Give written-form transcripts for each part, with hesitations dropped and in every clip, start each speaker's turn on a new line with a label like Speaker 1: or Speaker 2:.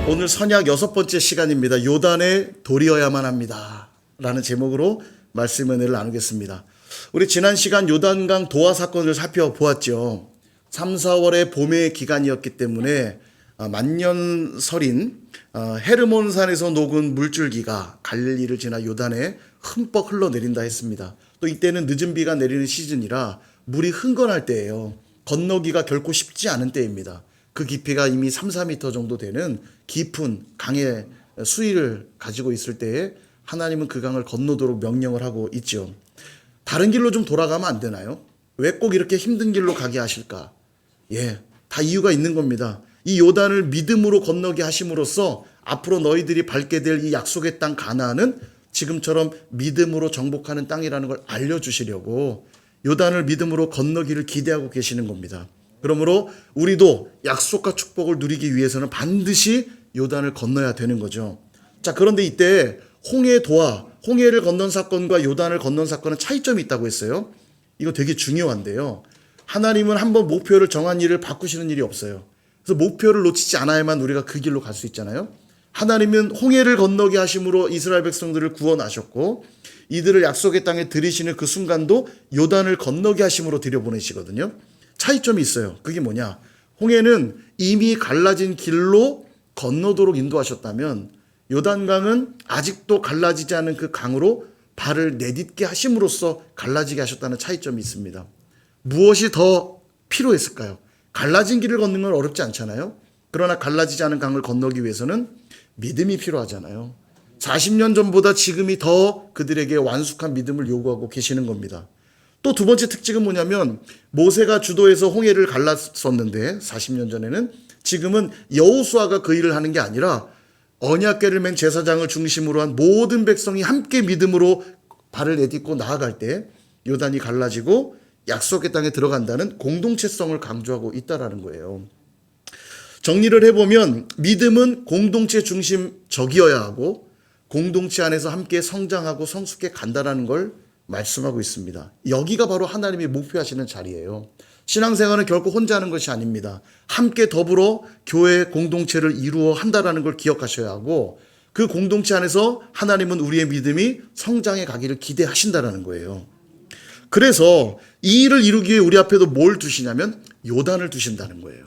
Speaker 1: 오늘 선약 6번째 시간입니다. 요단의 돌이어야만 합니다 라는 제목으로 말씀 은혜를 나누겠습니다. 우리 지난 시간 요단강 도하 사건을 살펴보았죠. 3, 4월의 봄의 기간이었기 때문에 만년설인 헤르몬산에서 녹은 물줄기가 갈릴리를 지나 요단에 흠뻑 흘러내린다 했습니다. 또 이때는 늦은 비가 내리는 시즌이라 물이 흥건할 때예요. 건너기가 결코 쉽지 않은 때입니다. 그 깊이가 이미 3, 4m 정도 되는 깊은 강의 수위를 가지고 있을 때에 하나님은 그 강을 건너도록 명령을 하고 있죠. 다른 길로 좀 돌아가면 안 되나요? 왜 꼭 이렇게 힘든 길로 가게 하실까? 다 이유가 있는 겁니다. 이 요단을 믿음으로 건너게 하심으로써 앞으로 너희들이 밟게 될 이 약속의 땅 가나안은 지금처럼 믿음으로 정복하는 땅이라는 걸 알려주시려고 요단을 믿음으로 건너기를 기대하고 계시는 겁니다. 그러므로 우리도 약속과 축복을 누리기 위해서는 반드시 요단을 건너야 되는 거죠. 자, 그런데 이때 홍해를 건넌 사건과 요단을 건넌 사건은 차이점이 있다고 했어요. 이거 되게 중요한데요. 하나님은 한번 목표를 정한 일을 바꾸시는 일이 없어요. 그래서 목표를 놓치지 않아야만 우리가 그 길로 갈 수 있잖아요. 하나님은 홍해를 건너게 하심으로 이스라엘 백성들을 구원하셨고 이들을 약속의 땅에 들이시는 그 순간도 요단을 건너게 하심으로 들여보내시거든요. 차이점이 있어요. 그게 뭐냐? 홍해는 이미 갈라진 길로 건너도록 인도하셨다면 요단강은 아직도 갈라지지 않은 그 강으로 발을 내딛게 하심으로써 갈라지게 하셨다는 차이점이 있습니다. 무엇이 더 필요했을까요? 갈라진 길을 걷는 건 어렵지 않잖아요. 그러나 갈라지지 않은 강을 건너기 위해서는 믿음이 필요하잖아요. 40년 전보다 지금이 더 그들에게 완숙한 믿음을 요구하고 계시는 겁니다. 또 두 번째 특징은 뭐냐면 모세가 주도해서 홍해를 갈랐었는데 40년 전에는 지금은 여호수아가 그 일을 하는 게 아니라 언약궤를 맨 제사장을 중심으로 한 모든 백성이 함께 믿음으로 발을 내딛고 나아갈 때 요단이 갈라지고 약속의 땅에 들어간다는 공동체성을 강조하고 있다라는 거예요. 정리를 해보면 믿음은 공동체 중심적이어야 하고 공동체 안에서 함께 성장하고 성숙해 간다라는 걸 말씀하고 있습니다. 여기가 바로 하나님이 목표하시는 자리예요. 신앙생활은 결코 혼자 하는 것이 아닙니다. 함께 더불어 교회 공동체를 이루어 한다라는 걸 기억하셔야 하고 그 공동체 안에서 하나님은 우리의 믿음이 성장해 가기를 기대하신다라는 거예요. 그래서 이 일을 이루기 위해 우리 앞에도 뭘 두시냐면 요단을 두신다는 거예요.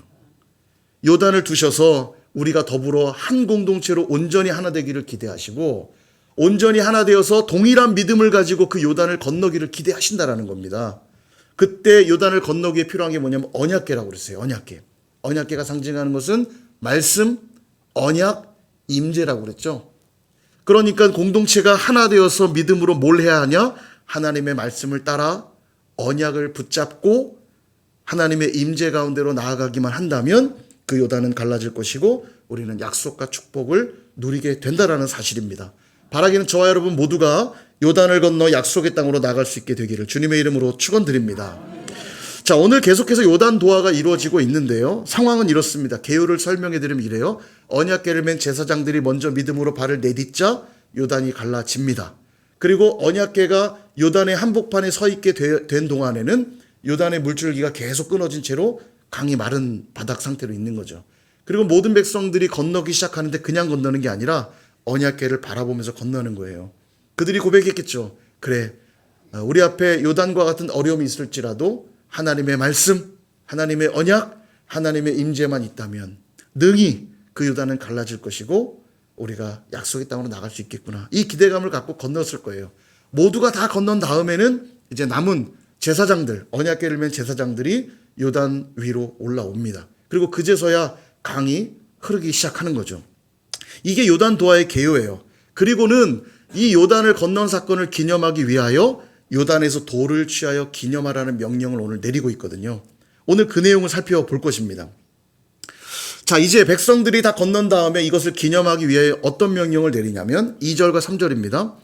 Speaker 1: 요단을 두셔서 우리가 더불어 한 공동체로 온전히 하나 되기를 기대하시고 온전히 하나 되어서 동일한 믿음을 가지고 그 요단을 건너기를 기대하신다라는 겁니다. 그때 요단을 건너기에 필요한 게 뭐냐면 언약궤라고 그랬어요. 언약궤. 언약궤가 상징하는 것은 말씀, 언약, 임재라고 그랬죠. 그러니까 공동체가 하나 되어서 믿음으로 뭘 해야 하냐? 하나님의 말씀을 따라 언약을 붙잡고 하나님의 임재 가운데로 나아가기만 한다면 그 요단은 갈라질 것이고 우리는 약속과 축복을 누리게 된다라는 사실입니다. 바라기는 저와 여러분 모두가 요단을 건너 약속의 땅으로 나갈 수 있게 되기를 주님의 이름으로 축원드립니다. 자, 오늘 계속해서 요단 도하가 이루어지고 있는데요. 상황은 이렇습니다. 개요를 설명해 드리면 이래요. 언약궤를 맨 제사장들이 먼저 믿음으로 발을 내딛자 요단이 갈라집니다. 그리고 언약궤가 요단의 한복판에 서 있게 된 동안에는 요단의 물줄기가 계속 끊어진 채로 강이 마른 바닥 상태로 있는 거죠. 그리고 모든 백성들이 건너기 시작하는데 그냥 건너는 게 아니라 언약궤를 바라보면서 건너는 거예요. 그들이 고백했겠죠. 그래, 우리 앞에 요단과 같은 어려움이 있을지라도 하나님의 말씀, 하나님의 언약, 하나님의 임재만 있다면 능히 그 요단은 갈라질 것이고 우리가 약속의 땅으로 나갈 수 있겠구나. 이 기대감을 갖고 건넜을 거예요. 모두가 다 건넌 다음에는 이제 남은 제사장들, 언약궤를 맨 제사장들이 요단 위로 올라옵니다. 그리고 그제서야 강이 흐르기 시작하는 거죠. 이게 요단 도하의 개요예요. 그리고는 이 요단을 건넌 사건을 기념하기 위하여 요단에서 돌을 취하여 기념하라는 명령을 오늘 내리고 있거든요. 오늘 그 내용을 살펴볼 것입니다. 자, 이제 백성들이 다 건넌 다음에 이것을 기념하기 위해 어떤 명령을 내리냐면 2절과 3절입니다.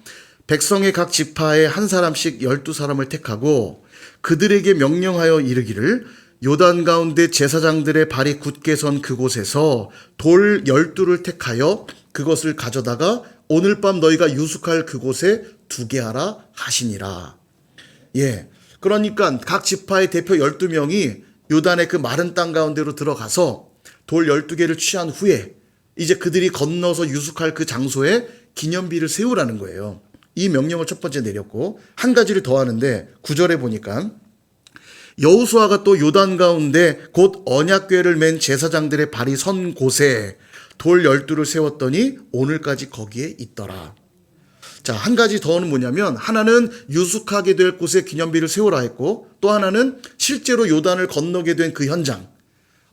Speaker 1: 백성의 각 지파에 한 사람씩 12사람을 택하고 그들에게 명령하여 이르기를 요단 가운데 제사장들의 발이 굳게 선 그곳에서 돌 12를 택하여 그것을 가져다가 오늘 밤 너희가 유숙할 그곳에 두게 하라 하시니라. 그러니까 각 지파의 대표 12명이 요단의 그 마른 땅 가운데로 들어가서 돌 12개를 취한 후에 이제 그들이 건너서 유숙할 그 장소에 기념비를 세우라는 거예요. 이 명령을 첫 번째 내렸고, 한 가지를 더 하는데 9절에 보니까 여호수아가 또 요단 가운데 곧 언약궤를 맨 제사장들의 발이 선 곳에 돌 12를 세웠더니 오늘까지 거기에 있더라. 자, 한 가지 더는 뭐냐면, 하나는 유숙하게 될 곳에 기념비를 세우라 했고, 또 하나는 실제로 요단을 건너게 된 그 현장,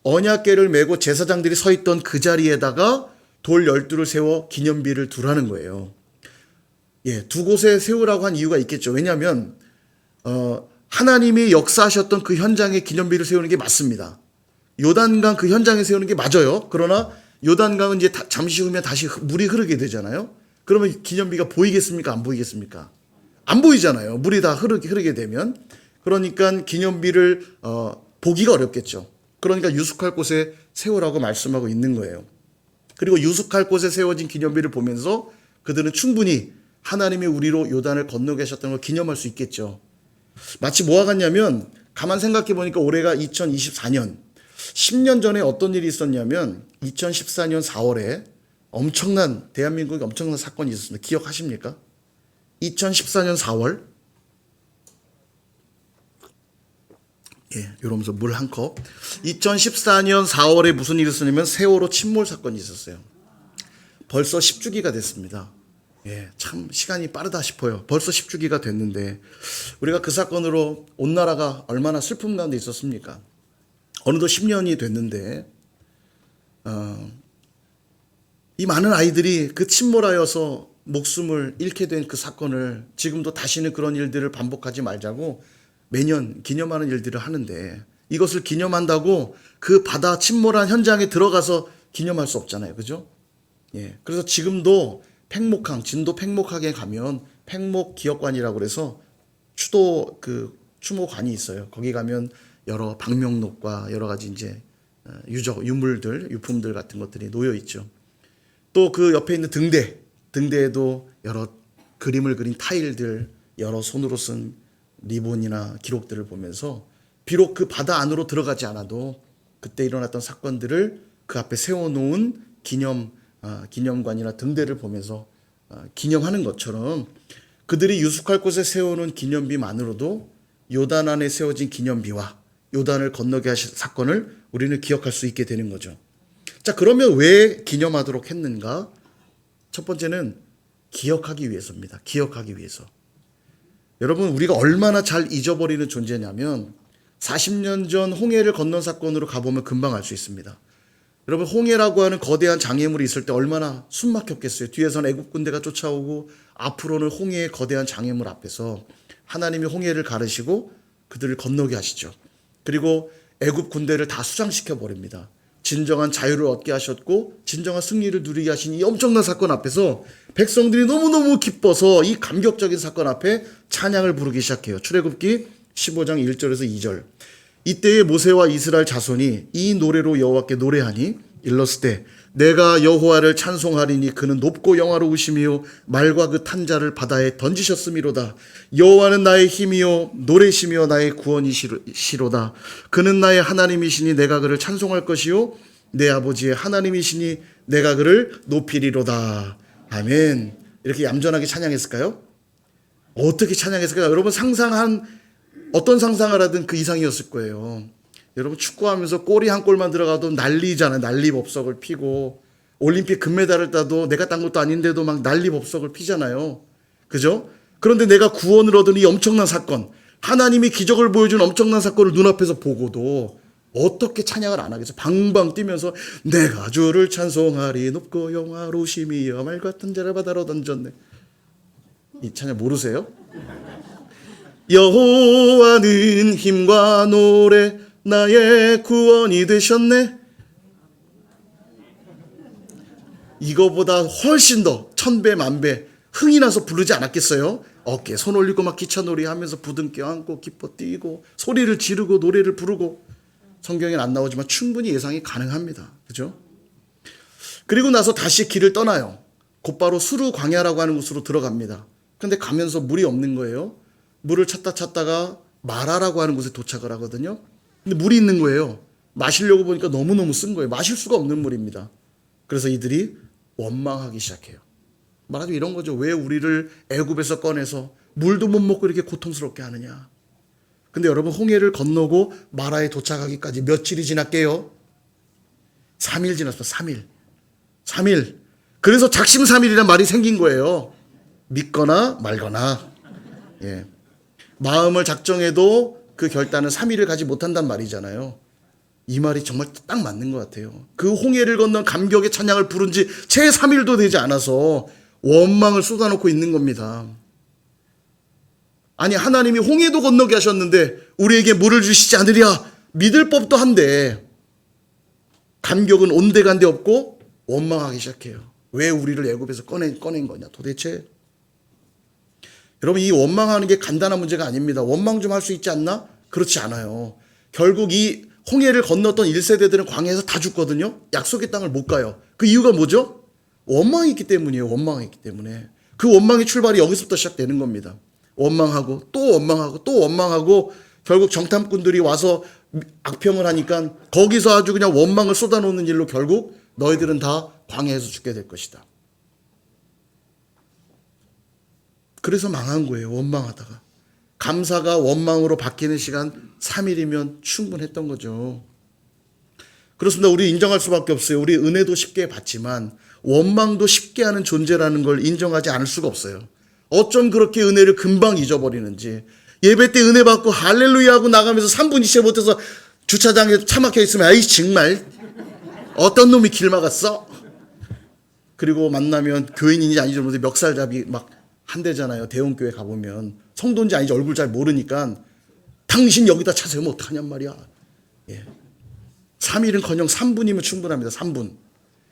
Speaker 1: 언약궤를 메고 제사장들이 서 있던 그 자리에다가 돌 12를 세워 기념비를 두라는 거예요. 예, 두 곳에 세우라고 한 이유가 있겠죠. 왜냐하면 하나님이 역사하셨던 그 현장에 기념비를 세우는 게 맞습니다. 요단강 그 현장에 세우는 게 맞아요. 그러나 요단강은 이제 잠시 후면 다시 물이 흐르게 되잖아요. 그러면 기념비가 보이겠습니까? 안 보이겠습니까? 안 보이잖아요. 물이 다 흐르게 되면. 그러니까 기념비를 보기가 어렵겠죠. 그러니까 유숙할 곳에 세우라고 말씀하고 있는 거예요. 그리고 유숙할 곳에 세워진 기념비를 보면서 그들은 충분히 하나님이 우리로 요단을 건너게 하셨다는 걸 기념할 수 있겠죠. 마치 뭐와 같냐면, 가만 생각해 보니까 올해가 2024년, 10년 전에 어떤 일이 있었냐면 2014년 4월에 대한민국에 엄청난 사건이 있었습니다. 기억하십니까? 2014년 4월, 이러면서 물 한 컵. 2014년 4월에 무슨 일이 있었냐면 세월호 침몰 사건이 있었어요. 벌써 10주기가 됐습니다. 참 시간이 빠르다 싶어요. 벌써 10주기가 됐는데, 우리가 그 사건으로 온 나라가 얼마나 슬픔 가운데 있었습니까? 어느덧 10년이 됐는데, 이 많은 아이들이 그 침몰하여서 목숨을 잃게 된 그 사건을 지금도 다시는 그런 일들을 반복하지 말자고 매년 기념하는 일들을 하는데, 이것을 기념한다고 그 바다 침몰한 현장에 들어가서 기념할 수 없잖아요. 그죠? 그래서 지금도 진도 팽목항에 가면 팽목기억관이라고 그래서 추모관이 있어요. 거기 가면 여러 방명록과 여러 가지 이제 유품들 같은 것들이 놓여 있죠. 또 그 옆에 있는 등대에도 여러 그림을 그린 타일들, 여러 손으로 쓴 리본이나 기록들을 보면서 비록 그 바다 안으로 들어가지 않아도 그때 일어났던 사건들을 그 앞에 세워놓은 기념관이나 등대를 보면서 기념하는 것처럼, 그들이 유숙할 곳에 세우는 기념비만으로도 요단 안에 세워진 기념비와 요단을 건너게 하신 사건을 우리는 기억할 수 있게 되는 거죠. 자, 그러면 왜 기념하도록 했는가? 첫 번째는 기억하기 위해서입니다. 기억하기 위해서. 여러분, 우리가 얼마나 잘 잊어버리는 존재냐면 40년 전 홍해를 건넌 사건으로 가보면 금방 알 수 있습니다. 여러분, 홍해라고 하는 거대한 장애물이 있을 때 얼마나 숨 막혔겠어요. 뒤에서는 애국 군대가 쫓아오고 앞으로는 홍해의 거대한 장애물 앞에서 하나님이 홍해를 가르시고 그들을 건너게 하시죠. 그리고 애국 군대를 다 수장시켜 버립니다. 진정한 자유를 얻게 하셨고 진정한 승리를 누리게 하신 이 엄청난 사건 앞에서 백성들이 너무너무 기뻐서 이 감격적인 사건 앞에 찬양을 부르기 시작해요. 출애굽기 15장 1절에서 2절. 이때에 모세와 이스라엘 자손이 이 노래로 여호와께 노래하니 일렀을 내가 여호와를 찬송하리니 그는 높고 영화로우시며 말과 그 탄자를 바다에 던지셨음이로다. 여호와는 나의 힘이요 노래시며 나의 구원이시로다. 그는 나의 하나님이시니 내가 그를 찬송할 것이요 내 아버지의 하나님이시니 내가 그를 높이리로다. 아멘. 이렇게 얌전하게 찬양했을까요? 어떻게 찬양했을까요? 여러분, 어떤 상상을 하든 그 이상이었을 거예요. 여러분, 축구하면서 골이 한 골만 들어가도 난리잖아요. 난리법석을 피고, 올림픽 금메달을 따도 내가 딴 것도 아닌데도 막 난리법석을 피잖아요. 그죠? 그런데 내가 구원을 얻은 이 엄청난 사건, 하나님이 기적을 보여준 엄청난 사건을 눈앞에서 보고도 어떻게 찬양을 안 하겠어? 방방 뛰면서 내가 주를 찬송하리 높고 영화로우심이여 말 같은 자를 바다로 던졌네. 이 찬양 모르세요? 여호와는 힘과 노래 나의 구원이 되셨네. 이거보다 훨씬 더 1000배 만배 흥이 나서 부르지 않았겠어요? 어깨에 손 올리고 막 기차놀이 하면서 부둥 껴안고 기뻐 뛰고 소리를 지르고 노래를 부르고. 성경에는 안 나오지만 충분히 예상이 가능합니다. 그죠? 그리고 나서 다시 길을 떠나요. 곧바로 수르 광야라고 하는 곳으로 들어갑니다. 근데 가면서 물이 없는 거예요. 물을 찾다가 마라라고 하는 곳에 도착을 하거든요. 근데 물이 있는 거예요. 마시려고 보니까 너무너무 쓴 거예요. 마실 수가 없는 물입니다. 그래서 이들이 원망하기 시작해요. 말하자면 이런 거죠. 왜 우리를 애굽에서 꺼내서 물도 못 먹고 이렇게 고통스럽게 하느냐. 근데 여러분, 홍해를 건너고 마라에 도착하기까지 며칠이 지났게요? 3일 지났어. 3일. 3일. 그래서 작심삼일이라는 말이 생긴 거예요. 믿거나 말거나. 예. 마음을 작정해도 그 결단은 3일을 가지 못한단 말이잖아요. 이 말이 정말 딱 맞는 것 같아요. 그 홍해를 건넌 감격의 찬양을 부른 지 채 3일도 되지 않아서 원망을 쏟아놓고 있는 겁니다. 아니, 하나님이 홍해도 건너게 하셨는데 우리에게 물을 주시지 않으랴 믿을 법도 한데 감격은 온데간데 없고 원망하기 시작해요. 왜 우리를 애굽에서 꺼낸 거냐 도대체. 여러분, 이 원망하는 게 간단한 문제가 아닙니다. 원망 좀 할 수 있지 않나? 그렇지 않아요. 결국 이 홍해를 건넜던 1세대들은 광야에서 다 죽거든요. 약속의 땅을 못 가요. 그 이유가 뭐죠? 원망이 있기 때문이에요. 원망이 있기 때문에. 그 원망의 출발이 여기서부터 시작되는 겁니다. 원망하고 또 원망하고 또 원망하고 결국 정탐꾼들이 와서 악평을 하니까 거기서 아주 그냥 원망을 쏟아놓는 일로 결국 너희들은 다 광야에서 죽게 될 것이다. 그래서 망한 거예요. 원망하다가. 감사가 원망으로 바뀌는 시간 3일이면 충분했던 거죠. 그렇습니다. 우리 인정할 수밖에 없어요. 우리 은혜도 쉽게 받지만 원망도 쉽게 하는 존재라는 걸 인정하지 않을 수가 없어요. 어쩜 그렇게 은혜를 금방 잊어버리는지. 예배 때 은혜 받고 할렐루야 하고 나가면서 3분 이체 못해서 주차장에 차 막혀 있으면 아이 정말 어떤 놈이 길 막았어? 그리고 만나면 교인인지 아닌지 모르는데 멱살잡이 막 한대잖아요. 대형교회 가보면 성도인지 아닌지 얼굴 잘 모르니까 당신 여기다 차 세우면 어떡하냔 말이야. 예. 3일은커녕 3분이면 충분합니다. 3분.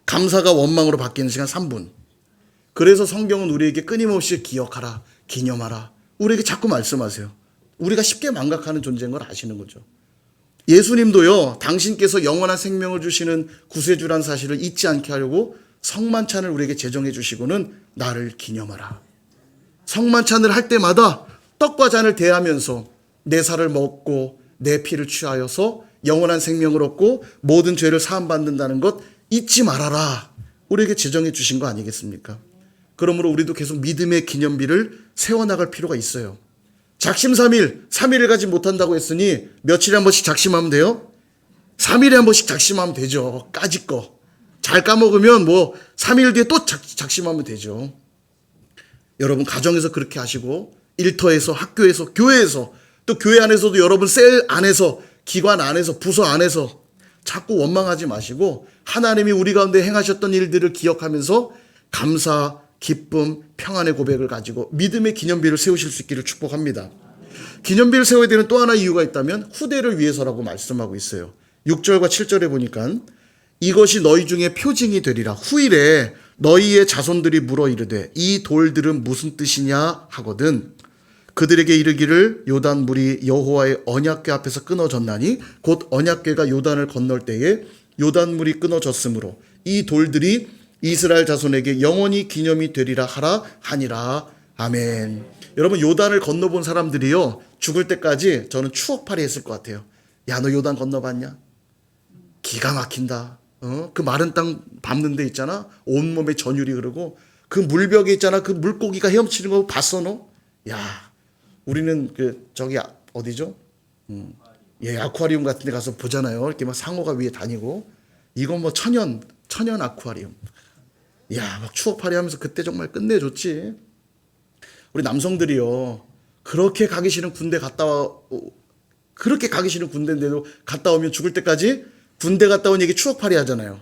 Speaker 1: 감사가 원망으로 바뀌는 시간 3분. 그래서 성경은 우리에게 끊임없이 기억하라, 기념하라. 우리에게 자꾸 말씀하세요. 우리가 쉽게 망각하는 존재인 걸 아시는 거죠. 예수님도요, 당신께서 영원한 생명을 주시는 구세주란 사실을 잊지 않게 하려고 성만찬을 우리에게 제정해 주시고는 나를 기념하라. 성만찬을 할 때마다 떡과 잔을 대하면서 내 살을 먹고 내 피를 취하여서 영원한 생명을 얻고 모든 죄를 사함받는다는 것 잊지 말아라. 우리에게 제정해 주신 거 아니겠습니까? 그러므로 우리도 계속 믿음의 기념비를 세워나갈 필요가 있어요. 작심삼일, 3일을 가지 못한다고 했으니 며칠에 한 번씩 작심하면 돼요? 3일에 한 번씩 작심하면 되죠. 까짓 거. 잘 까먹으면 뭐 3일 뒤에 또 작심하면 되죠. 여러분 가정에서 그렇게 하시고 일터에서, 학교에서, 교회에서, 또 교회 안에서도 여러분 셀 안에서, 기관 안에서, 부서 안에서 자꾸 원망하지 마시고 하나님이 우리 가운데 행하셨던 일들을 기억하면서 감사, 기쁨, 평안의 고백을 가지고 믿음의 기념비를 세우실 수 있기를 축복합니다. 기념비를 세워야 되는 또 하나의 이유가 있다면 후대를 위해서라고 말씀하고 있어요. 6절과 7절에 보니까 이것이 너희 중에 표징이 되리라. 후일에 너희의 자손들이 물어 이르되 이 돌들은 무슨 뜻이냐 하거든 그들에게 이르기를 요단 물이 여호와의 언약궤 앞에서 끊어졌나니 곧 언약궤가 요단을 건널 때에 요단 물이 끊어졌으므로 이 돌들이 이스라엘 자손에게 영원히 기념이 되리라 하라 하니라. 아멘. 여러분 요단을 건너본 사람들이요 죽을 때까지 저는 추억팔이 했을 것 같아요. 야, 너 요단 건너봤냐? 기가 막힌다. 그 마른 땅 밟는 데 있잖아. 온몸에 전율이 흐르고 그 물벽에 있잖아. 그 물고기가 헤엄치는 거 봤어 너? 야, 우리는 저기 어디죠? 예, 아쿠아리움 같은 데 가서 보잖아요. 이렇게 막 상어가 위에 다니고. 이건 뭐 천연 아쿠아리움. 야, 막 추억팔이 하면서 그때 정말 끝내줬지. 우리 남성들이요. 그렇게 가기 싫은 그렇게 가기 싫은 군대인데도 갔다 오면 죽을 때까지 군대 갔다 온 얘기 추억팔이 하잖아요.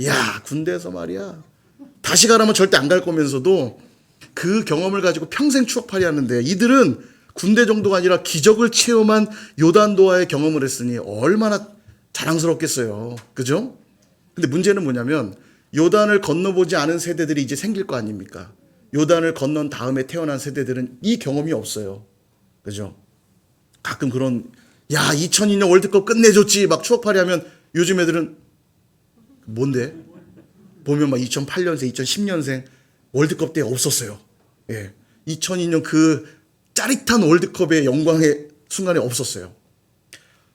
Speaker 1: 야, 군대에서 말이야. 다시 가라면 절대 안 갈 거면서도 그 경험을 가지고 평생 추억팔이 하는데 이들은 군대 정도가 아니라 기적을 체험한 요단도와의 경험을 했으니 얼마나 자랑스럽겠어요. 그죠? 근데 문제는 뭐냐면 요단을 건너보지 않은 세대들이 이제 생길 거 아닙니까? 요단을 건넌 다음에 태어난 세대들은 이 경험이 없어요. 그죠? 가끔 그런 2002년 월드컵 끝내줬지 막 추억팔이 하면 요즘 애들은 뭔데? 보면 막 2008년생, 2010년생 월드컵 때 없었어요. 예. 2002년 그 짜릿한 월드컵의 영광의 순간에 없었어요.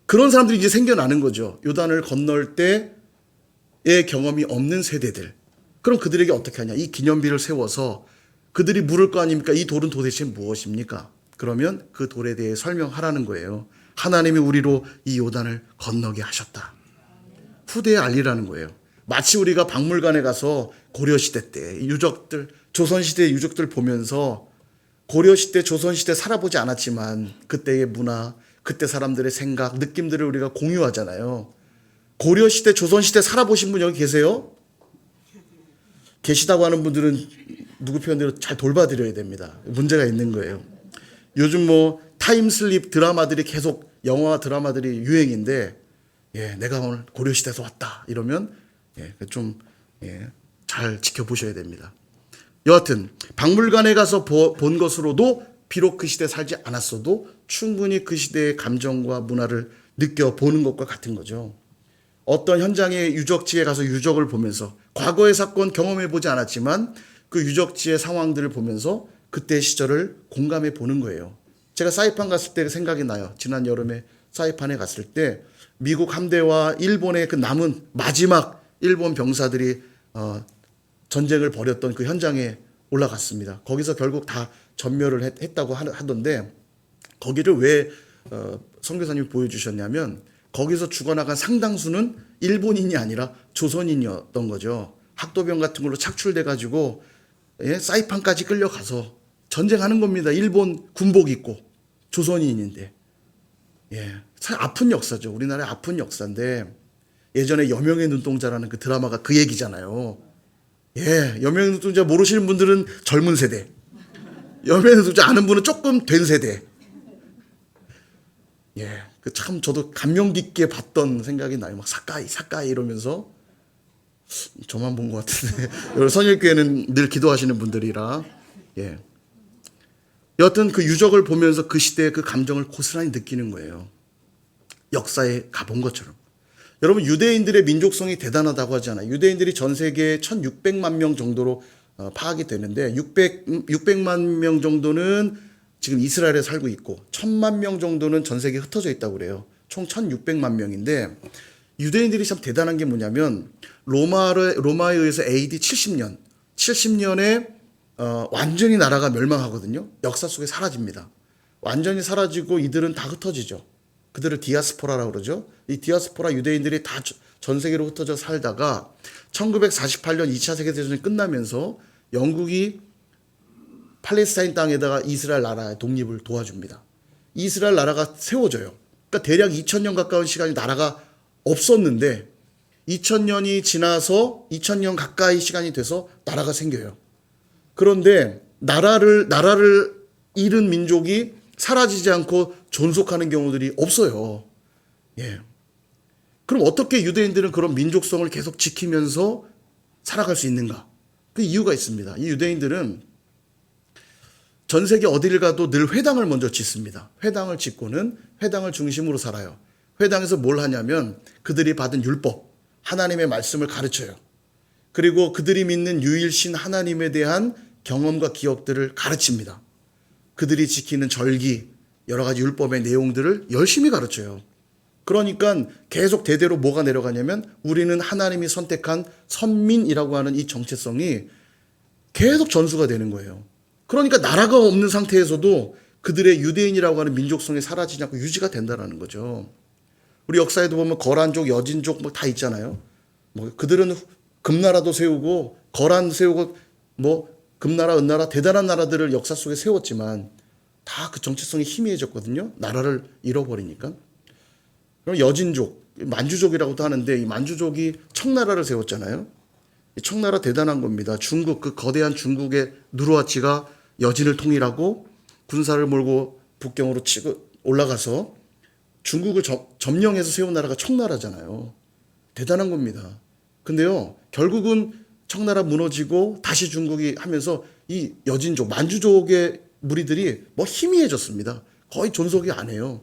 Speaker 1: 그런 사람들이 이제 생겨나는 거죠. 요단을 건널 때의 경험이 없는 세대들. 그럼 그들에게 어떻게 하냐? 이 기념비를 세워서 그들이 물을 거 아닙니까? 이 돌은 도대체 무엇입니까? 그러면 그 돌에 대해 설명하라는 거예요. 하나님이 우리로 이 요단을 건너게 하셨다. 후대에 알리라는 거예요. 마치 우리가 박물관에 가서 고려시대 때 유적들, 조선시대 유적들 보면서 고려시대, 조선시대 살아보지 않았지만 그때의 문화, 그때 사람들의 생각, 느낌들을 우리가 공유하잖아요. 고려시대, 조선시대 살아보신 분 여기 계세요? 계시다고 하는 분들은 누구 표현대로 잘 돌봐드려야 됩니다. 문제가 있는 거예요. 요즘 뭐 타임슬립 드라마들이 계속 영화 드라마들이 유행인데 내가 오늘 고려시대에서 왔다 이러면 좀 잘 지켜보셔야 됩니다. 여하튼 박물관에 가서 본 것으로도 비록 그 시대에 살지 않았어도 충분히 그 시대의 감정과 문화를 느껴보는 것과 같은 거죠. 어떤 현장의 유적지에 가서 유적을 보면서 과거의 사건 경험해보지 않았지만 그 유적지의 상황들을 보면서 그때의 시절을 공감해 보는 거예요. 제가 사이판 갔을 때 생각이 나요. 지난 여름에 사이판에 갔을 때 미국 함대와 일본의 그 남은 마지막 일본 병사들이 전쟁을 벌였던 그 현장에 올라갔습니다. 거기서 결국 다 전멸을 했다고 하던데 거기를 왜 선교사님이 보여주셨냐면 거기서 죽어나간 상당수는 일본인이 아니라 조선인이었던 거죠. 학도병 같은 걸로 착출돼가지고 사이판까지 끌려가서 전쟁하는 겁니다. 일본 군복 입고 조선인인데 참 아픈 역사죠. 우리나라의 아픈 역사인데 예전에 여명의 눈동자라는 그 드라마가 그 얘기잖아요. 여명의 눈동자 모르시는 분들은 젊은 세대, 여명의 눈동자 아는 분은 조금 된 세대. 그 참 저도 감명 깊게 봤던 생각이 나요. 막 사까이 이러면서 저만 본 것 같은데 선일교회는 늘 기도하시는 분들이라 여하튼 그 유적을 보면서 그 시대의 그 감정을 고스란히 느끼는 거예요. 역사에 가본 것처럼. 여러분 유대인들의 민족성이 대단하다고 하잖아요. 유대인들이 전 세계에 1600만 명 정도로 파악이 되는데 600만 명 정도는 지금 이스라엘에 살고 있고 1000만 명 정도는 전 세계에 흩어져 있다고 그래요. 총 1600만 명인데 유대인들이 참 대단한 게 뭐냐면 로마에 의해서 AD 70년에 완전히 나라가 멸망하거든요. 역사 속에 사라집니다. 완전히 사라지고 이들은 다 흩어지죠. 그들을 디아스포라라고 그러죠. 이 디아스포라 유대인들이 다 전 세계로 흩어져 살다가 1948년 2차 세계대전이 끝나면서 영국이 팔레스타인 땅에다가 이스라엘 나라의 독립을 도와줍니다. 이스라엘 나라가 세워져요. 그러니까 대략 2000년 가까운 시간이 나라가 없었는데 2000년이 지나서 2000년 가까이 시간이 돼서 나라가 생겨요. 그런데 나라를 잃은 민족이 사라지지 않고 존속하는 경우들이 없어요. 그럼 어떻게 유대인들은 그런 민족성을 계속 지키면서 살아갈 수 있는가? 그 이유가 있습니다. 이 유대인들은 전 세계 어디를 가도 늘 회당을 먼저 짓습니다. 회당을 짓고는 회당을 중심으로 살아요. 회당에서 뭘 하냐면 그들이 받은 율법, 하나님의 말씀을 가르쳐요. 그리고 그들이 믿는 유일신 하나님에 대한 경험과 기억들을 가르칩니다. 그들이 지키는 절기, 여러 가지 율법의 내용들을 열심히 가르쳐요. 그러니까 계속 대대로 뭐가 내려가냐면 우리는 하나님이 선택한 선민이라고 하는 이 정체성이 계속 전수가 되는 거예요. 그러니까 나라가 없는 상태에서도 그들의 유대인이라고 하는 민족성이 사라지지 않고 유지가 된다는 거죠. 우리 역사에도 보면 거란족, 여진족 뭐 다 있잖아요. 뭐 그들은 금나라도 세우고 거란 세우고 뭐 금나라, 은나라 대단한 나라들을 역사 속에 세웠지만 다 그 정체성이 희미해졌거든요. 나라를 잃어버리니까. 그럼 여진족, 만주족이라고도 하는데 이 만주족이 청나라를 세웠잖아요. 이 청나라 대단한 겁니다. 중국, 그 거대한 중국의 누르하치가 여진을 통일하고 군사를 몰고 북경으로 치고 올라가서 중국을 점령해서 세운 나라가 청나라잖아요. 대단한 겁니다. 근데요, 결국은 청나라 무너지고 다시 중국이 하면서 이 여진족, 만주족의 무리들이 뭐 희미해졌습니다. 거의 존속이 안 해요.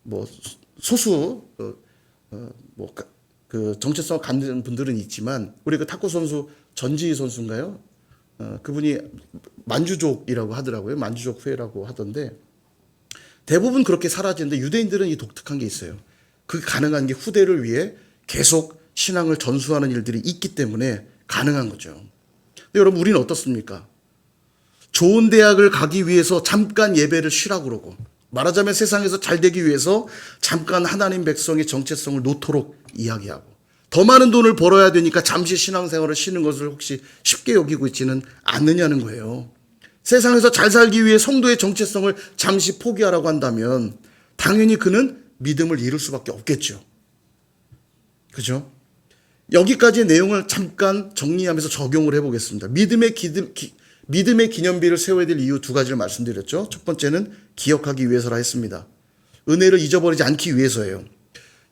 Speaker 1: 뭐 소수 그 정체성 갖는 분들은 있지만 우리 그 탁구 선수 전지희 선수인가요? 그분이 만주족이라고 하더라고요. 만주족 회라고 하던데 대부분 그렇게 사라지는데 유대인들은 이 독특한 게 있어요. 그게 가능한 게 후대를 위해 계속 신앙을 전수하는 일들이 있기 때문에 가능한 거죠. 근데 여러분, 우리는 어떻습니까? 좋은 대학을 가기 위해서 잠깐 예배를 쉬라고 그러고, 말하자면 세상에서 잘 되기 위해서 잠깐 하나님 백성의 정체성을 놓도록 이야기하고, 더 많은 돈을 벌어야 되니까 잠시 신앙생활을 쉬는 것을 혹시 쉽게 여기고 있지는 않느냐는 거예요. 세상에서 잘 살기 위해 성도의 정체성을 잠시 포기하라고 한다면 당연히 그는 믿음을 잃을 수밖에 없겠죠. 그죠? 여기까지의 내용을 잠깐 정리하면서 적용을 해보겠습니다. 믿음의 기념비를 세워야 될 이유 두 가지를 말씀드렸죠. 첫 번째는 기억하기 위해서라 했습니다. 은혜를 잊어버리지 않기 위해서예요.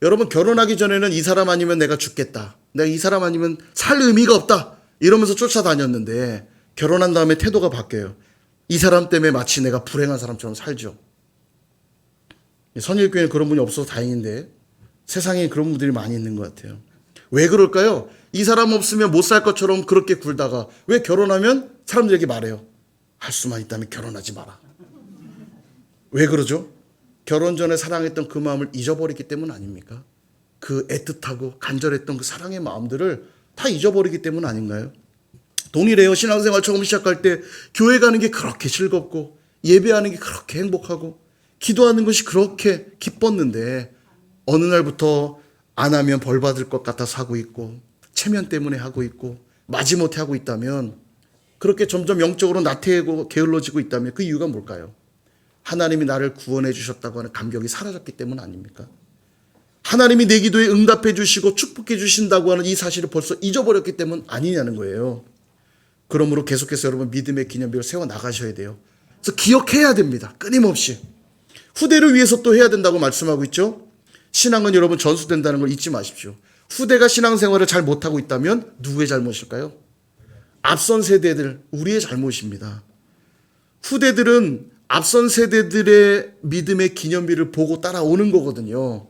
Speaker 1: 여러분, 결혼하기 전에는 이 사람 아니면 내가 죽겠다, 내가 이 사람 아니면 살 의미가 없다 이러면서 쫓아다녔는데 결혼한 다음에 태도가 바뀌어요. 이 사람 때문에 마치 내가 불행한 사람처럼 살죠. 선일교회는 그런 분이 없어서 다행인데 세상에 그런 분들이 많이 있는 것 같아요. 왜 그럴까요? 이 사람 없으면 못 살 것처럼 그렇게 굴다가 왜 결혼하면 사람들에게 말해요. 할 수만 있다면 결혼하지 마라. 왜 그러죠? 결혼 전에 사랑했던 그 마음을 잊어버리기 때문 아닙니까? 그 애틋하고 간절했던 그 사랑의 마음들을 다 잊어버리기 때문 아닌가요? 동일해요. 신앙생활 처음 시작할 때 교회 가는 게 그렇게 즐겁고 예배하는 게 그렇게 행복하고 기도하는 것이 그렇게 기뻤는데 어느 날부터 안 하면 벌 받을 것 같아서 하고 있고 체면 때문에 하고 있고 마지못해 하고 있다면, 그렇게 점점 영적으로 나태해고 게을러지고 있다면 그 이유가 뭘까요? 하나님이 나를 구원해 주셨다고 하는 감격이 사라졌기 때문 아닙니까? 하나님이 내 기도에 응답해 주시고 축복해 주신다고 하는 이 사실을 벌써 잊어버렸기 때문 아니냐는 거예요. 그러므로 계속해서 여러분 믿음의 기념비를 세워나가셔야 돼요. 그래서 기억해야 됩니다. 끊임없이. 후대를 위해서 또 해야 된다고 말씀하고 있죠. 신앙은 여러분 전수된다는 걸 잊지 마십시오. 후대가 신앙생활을 잘 못하고 있다면 누구의 잘못일까요? 앞선 세대들, 우리의 잘못입니다. 후대들은 앞선 세대들의 믿음의 기념비를 보고 따라오는 거거든요.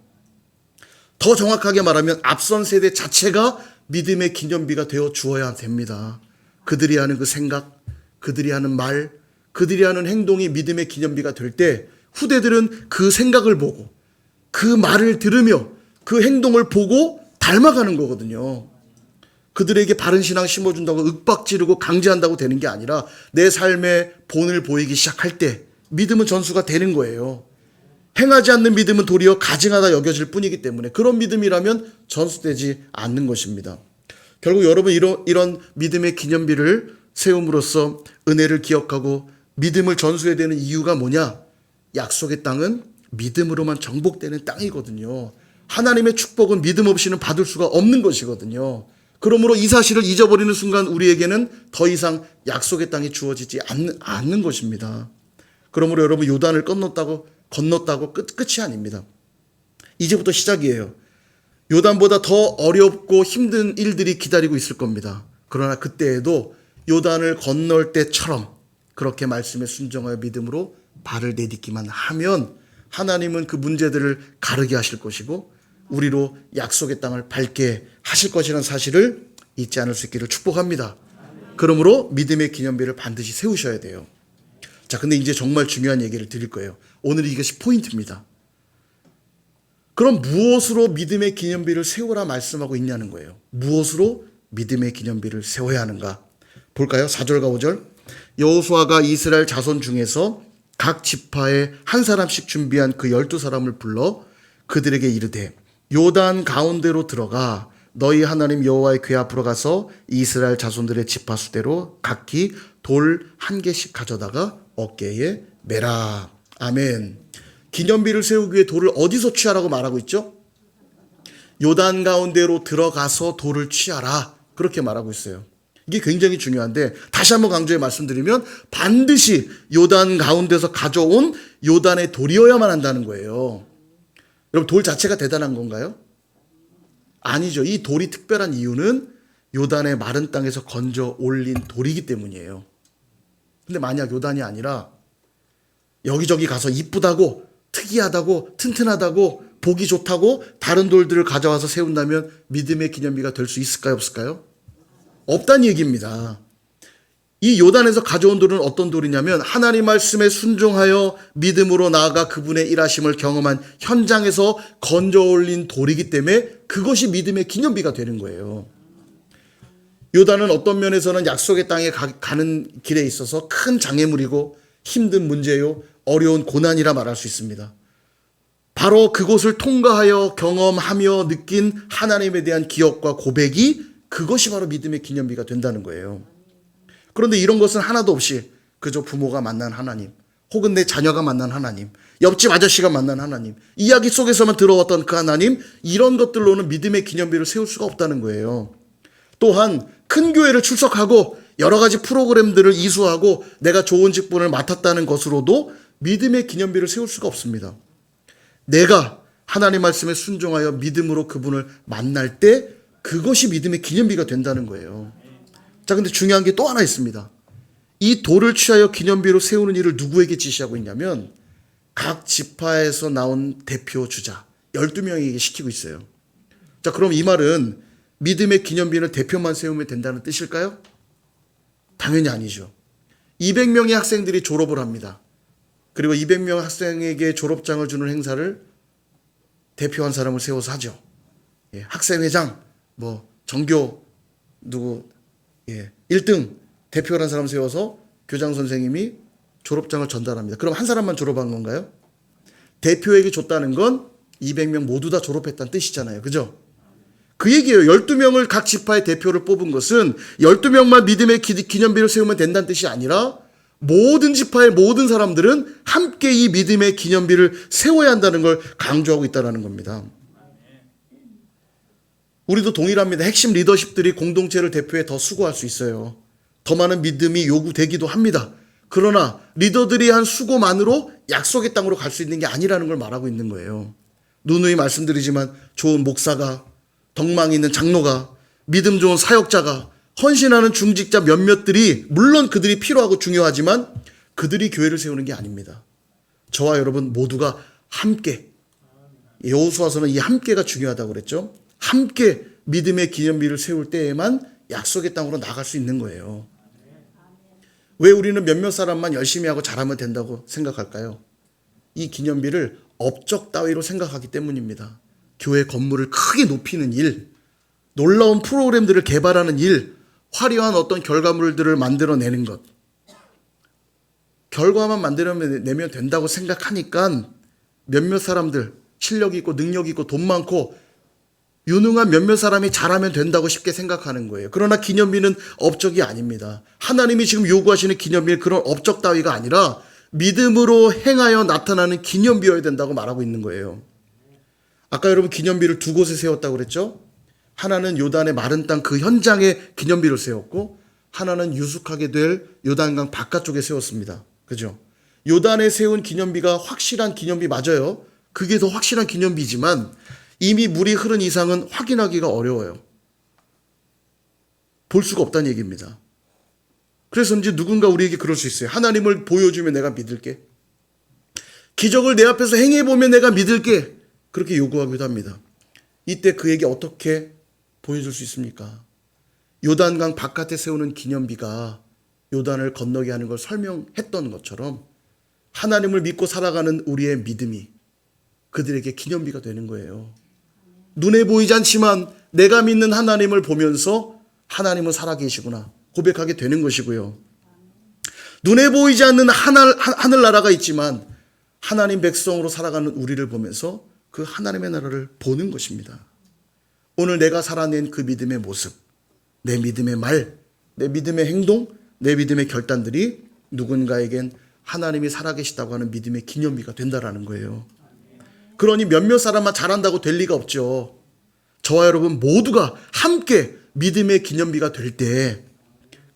Speaker 1: 더 정확하게 말하면 앞선 세대 자체가 믿음의 기념비가 되어 주어야 됩니다. 그들이 하는 그 생각, 그들이 하는 말, 그들이 하는 행동이 믿음의 기념비가 될 때 후대들은 그 생각을 보고 그 말을 들으며 그 행동을 보고 닮아가는 거거든요. 그들에게 바른 신앙 심어준다고 윽박지르고 강제한다고 되는 게 아니라 내 삶의 본을 보이기 시작할 때 믿음은 전수가 되는 거예요. 행하지 않는 믿음은 도리어 가증하다 여겨질 뿐이기 때문에 그런 믿음이라면 전수되지 않는 것입니다. 결국 여러분 이런 믿음의 기념비를 세움으로써 은혜를 기억하고 믿음을 전수해야 되는 이유가 뭐냐? 약속의 땅은 믿음으로만 정복되는 땅이거든요. 하나님의 축복은 믿음 없이는 받을 수가 없는 것이거든요. 그러므로 이 사실을 잊어버리는 순간 우리에게는 더 이상 약속의 땅이 주어지지 않는 것입니다. 그러므로 여러분 요단을 건넜다고 끝이 아닙니다. 이제부터 시작이에요. 요단보다 더 어렵고 힘든 일들이 기다리고 있을 겁니다. 그러나 그때에도 요단을 건널 때처럼 그렇게 말씀에 순종하여 믿음으로 발을 내딛기만 하면 하나님은 그 문제들을 가르게 하실 것이고 우리로 약속의 땅을 밟게 하실 것이라는 사실을 잊지 않을 수 있기를 축복합니다. 그러므로 믿음의 기념비를 반드시 세우셔야 돼요. 자, 근데 이제 정말 중요한 얘기를 드릴 거예요. 오늘 이것이 포인트입니다. 그럼 무엇으로 믿음의 기념비를 세우라 말씀하고 있냐는 거예요. 무엇으로 믿음의 기념비를 세워야 하는가? 볼까요? 4절과 5절. 여호수아가 이스라엘 자손 중에서 각 지파에 한 사람씩 준비한 그 12사람을 불러 그들에게 이르되 요단 가운데로 들어가 너희 하나님 여호와의 궤 앞으로 가서 이스라엘 자손들의 지파 수대로 각기 돌 한 개씩 가져다가 어깨에 매라. 아멘. 기념비를 세우기 위해 돌을 어디서 취하라고 말하고 있죠? 요단 가운데로 들어가서 돌을 취하라. 그렇게 말하고 있어요. 이게 굉장히 중요한데 다시 한번 강조해 말씀드리면 반드시 요단 가운데서 가져온 요단의 돌이어야만 한다는 거예요. 여러분 돌 자체가 대단한 건가요? 아니죠. 이 돌이 특별한 이유는 요단의 마른 땅에서 건져 올린 돌이기 때문이에요. 근데 만약 요단이 아니라 여기저기 가서 이쁘다고 특이하다고 튼튼하다고 보기 좋다고 다른 돌들을 가져와서 세운다면 믿음의 기념비가 될 수 있을까요? 없을까요? 없다는 얘기입니다. 이 요단에서 가져온 돌은 어떤 돌이냐면 하나님 말씀에 순종하여 믿음으로 나아가 그분의 일하심을 경험한 현장에서 건져 올린 돌이기 때문에 그것이 믿음의 기념비가 되는 거예요. 요단은 어떤 면에서는 약속의 땅에 가는 길에 있어서 큰 장애물이고 힘든 문제요, 어려운 고난이라 말할 수 있습니다. 바로 그곳을 통과하여 경험하며 느낀 하나님에 대한 기억과 고백이 그것이 바로 믿음의 기념비가 된다는 거예요. 그런데 이런 것은 하나도 없이 그저 부모가 만난 하나님, 혹은 내 자녀가 만난 하나님, 옆집 아저씨가 만난 하나님, 이야기 속에서만 들어왔던 그 하나님, 이런 것들로는 믿음의 기념비를 세울 수가 없다는 거예요. 또한 큰 교회를 출석하고 여러 가지 프로그램들을 이수하고 내가 좋은 직분을 맡았다는 것으로도 믿음의 기념비를 세울 수가 없습니다. 내가 하나님 말씀에 순종하여 믿음으로 그분을 만날 때 그것이 믿음의 기념비가 된다는 거예요. 자, 근데 중요한 게 또 하나 있습니다. 이 돌을 취하여 기념비로 세우는 일을 누구에게 지시하고 있냐면 각 지파에서 나온 대표 주자 12명에게 시키고 있어요. 자, 그럼 이 말은 믿음의 기념비는 대표만 세우면 된다는 뜻일까요? 당연히 아니죠. 200명의 학생들이 졸업을 합니다. 그리고 200명 학생에게 졸업장을 주는 행사를 대표 한 사람을 세워서 하죠. 예, 학생회장, 전교 누구 1등 대표라는 사람 세워서 교장 선생님이 졸업장을 전달합니다. 그럼 한 사람만 졸업한 건가요? 대표에게 줬다는 건 200명 모두 다 졸업했다는 뜻이잖아요. 그죠? 그 얘기예요. 12명을 각 지파의 대표를 뽑은 것은 12명만 믿음의 기념비를 세우면 된다는 뜻이 아니라 모든 지파의 모든 사람들은 함께 이 믿음의 기념비를 세워야 한다는 걸 강조하고 있다는 겁니다. 우리도 동일합니다. 핵심 리더십들이 공동체를 대표해 더 수고할 수 있어요. 더 많은 믿음이 요구되기도 합니다. 그러나 리더들이 한 수고만으로 약속의 땅으로 갈 수 있는 게 아니라는 걸 말하고 있는 거예요. 누누이 말씀드리지만 좋은 목사가, 덕망 있는 장로가, 믿음 좋은 사역자가, 헌신하는 중직자 몇몇들이 물론 그들이 필요하고 중요하지만 그들이 교회를 세우는 게 아닙니다. 저와 여러분 모두가 함께, 여호수아서는 이 함께가 중요하다고 그랬죠. 함께 믿음의 기념비를 세울 때에만 약속의 땅으로 나갈 수 있는 거예요. 왜 우리는 몇몇 사람만 열심히 하고 잘하면 된다고 생각할까요? 이 기념비를 업적 따위로 생각하기 때문입니다. 교회 건물을 크게 높이는 일, 놀라운 프로그램들을 개발하는 일, 화려한 어떤 결과물들을 만들어내는 것. 결과만 만들어내면 된다고 생각하니까 몇몇 사람들, 실력 있고 능력 있고 돈 많고 유능한 몇몇 사람이 잘하면 된다고 쉽게 생각하는 거예요. 그러나 기념비는 업적이 아닙니다. 하나님이 지금 요구하시는 기념비는 그런 업적 따위가 아니라 믿음으로 행하여 나타나는 기념비여야 된다고 말하고 있는 거예요. 아까 여러분 기념비를 두 곳에 세웠다고 그랬죠? 하나는 요단의 마른 땅 그 현장에 기념비를 세웠고 하나는 유숙하게 될 요단강 바깥쪽에 세웠습니다. 그죠? 요단에 세운 기념비가 확실한 기념비 맞아요. 그게 더 확실한 기념비지만 이미 물이 흐른 이상은 확인하기가 어려워요. 볼 수가 없다는 얘기입니다. 그래서 이제 누군가 우리에게 그럴 수 있어요. 하나님을 보여주면 내가 믿을게. 기적을 내 앞에서 행해보면 내가 믿을게. 그렇게 요구하기도 합니다. 이때 그에게 어떻게 보여줄 수 있습니까? 요단강 바깥에 세우는 기념비가 요단을 건너게 하는 걸 설명했던 것처럼 하나님을 믿고 살아가는 우리의 믿음이 그들에게 기념비가 되는 거예요. 눈에 보이지 않지만 내가 믿는 하나님을 보면서 하나님은 살아계시구나 고백하게 되는 것이고요. 눈에 보이지 않는 하늘나라가 있지만 하나님 백성으로 살아가는 우리를 보면서 그 하나님의 나라를 보는 것입니다. 오늘 내가 살아낸 그 믿음의 모습, 내 믿음의 말, 내 믿음의 행동, 내 믿음의 결단들이 누군가에겐 하나님이 살아계시다고 하는 믿음의 기념비가 된다라는 거예요. 그러니 몇몇 사람만 잘한다고 될 리가 없죠. 저와 여러분 모두가 함께 믿음의 기념비가 될 때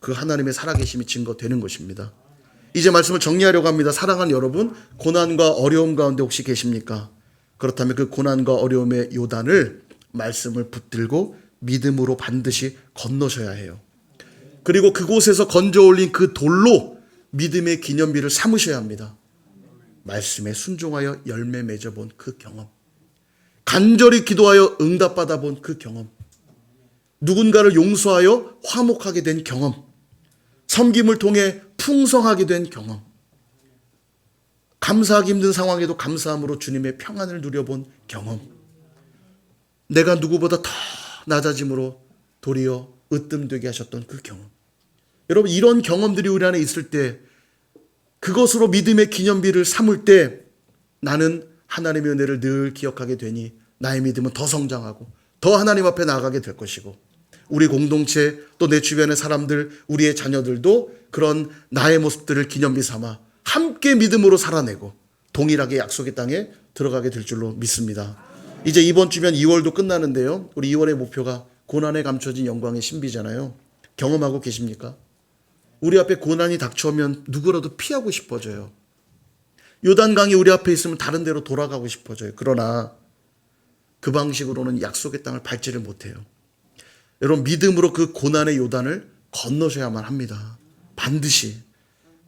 Speaker 1: 그 하나님의 살아계심이 증거되는 것입니다. 이제 말씀을 정리하려고 합니다. 사랑하는 여러분, 고난과 어려움 가운데 혹시 계십니까? 그렇다면 그 고난과 어려움의 요단을 말씀을 붙들고 믿음으로 반드시 건너셔야 해요. 그리고 그곳에서 건져 올린 그 돌로 믿음의 기념비를 삼으셔야 합니다. 말씀에 순종하여 열매 맺어본 그 경험, 간절히 기도하여 응답받아 본 그 경험, 누군가를 용서하여 화목하게 된 경험, 섬김을 통해 풍성하게 된 경험. 감사하기 힘든 상황에도 감사함으로 주님의 평안을 누려본 경험. 내가 누구보다 더 낮아짐으로 도리어 으뜸되게 하셨던 그 경험. 여러분, 이런 경험들이 우리 안에 있을 때, 그것으로 믿음의 기념비를 삼을 때 나는 하나님의 은혜를 늘 기억하게 되니 나의 믿음은 더 성장하고 더 하나님 앞에 나아가게 될 것이고, 우리 공동체 또 내 주변의 사람들, 우리의 자녀들도 그런 나의 모습들을 기념비 삼아 함께 믿음으로 살아내고 동일하게 약속의 땅에 들어가게 될 줄로 믿습니다. 이제 이번 주면 2월도 끝나는데요. 우리 2월의 목표가 고난에 감춰진 영광의 신비잖아요. 경험하고 계십니까? 우리 앞에 고난이 닥쳐오면 누구라도 피하고 싶어져요. 요단강이 우리 앞에 있으면 다른 데로 돌아가고 싶어져요. 그러나 그 방식으로는 약속의 땅을 밟지를 못해요. 여러분, 믿음으로 그 고난의 요단을 건너셔야만 합니다. 반드시.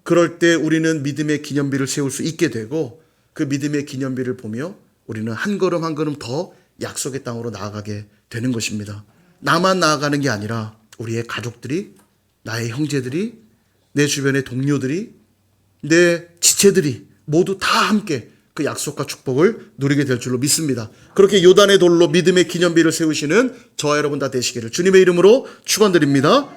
Speaker 1: 그럴 때 우리는 믿음의 기념비를 세울 수 있게 되고, 그 믿음의 기념비를 보며 우리는 한 걸음 한 걸음 더 약속의 땅으로 나아가게 되는 것입니다. 나만 나아가는 게 아니라 우리의 가족들이, 나의 형제들이, 내 주변의 동료들이, 내 지체들이 모두 다 함께 그 약속과 축복을 누리게 될 줄로 믿습니다. 그렇게 요단의 돌로 믿음의 기념비를 세우시는 저와 여러분 다 되시기를 주님의 이름으로 축원드립니다.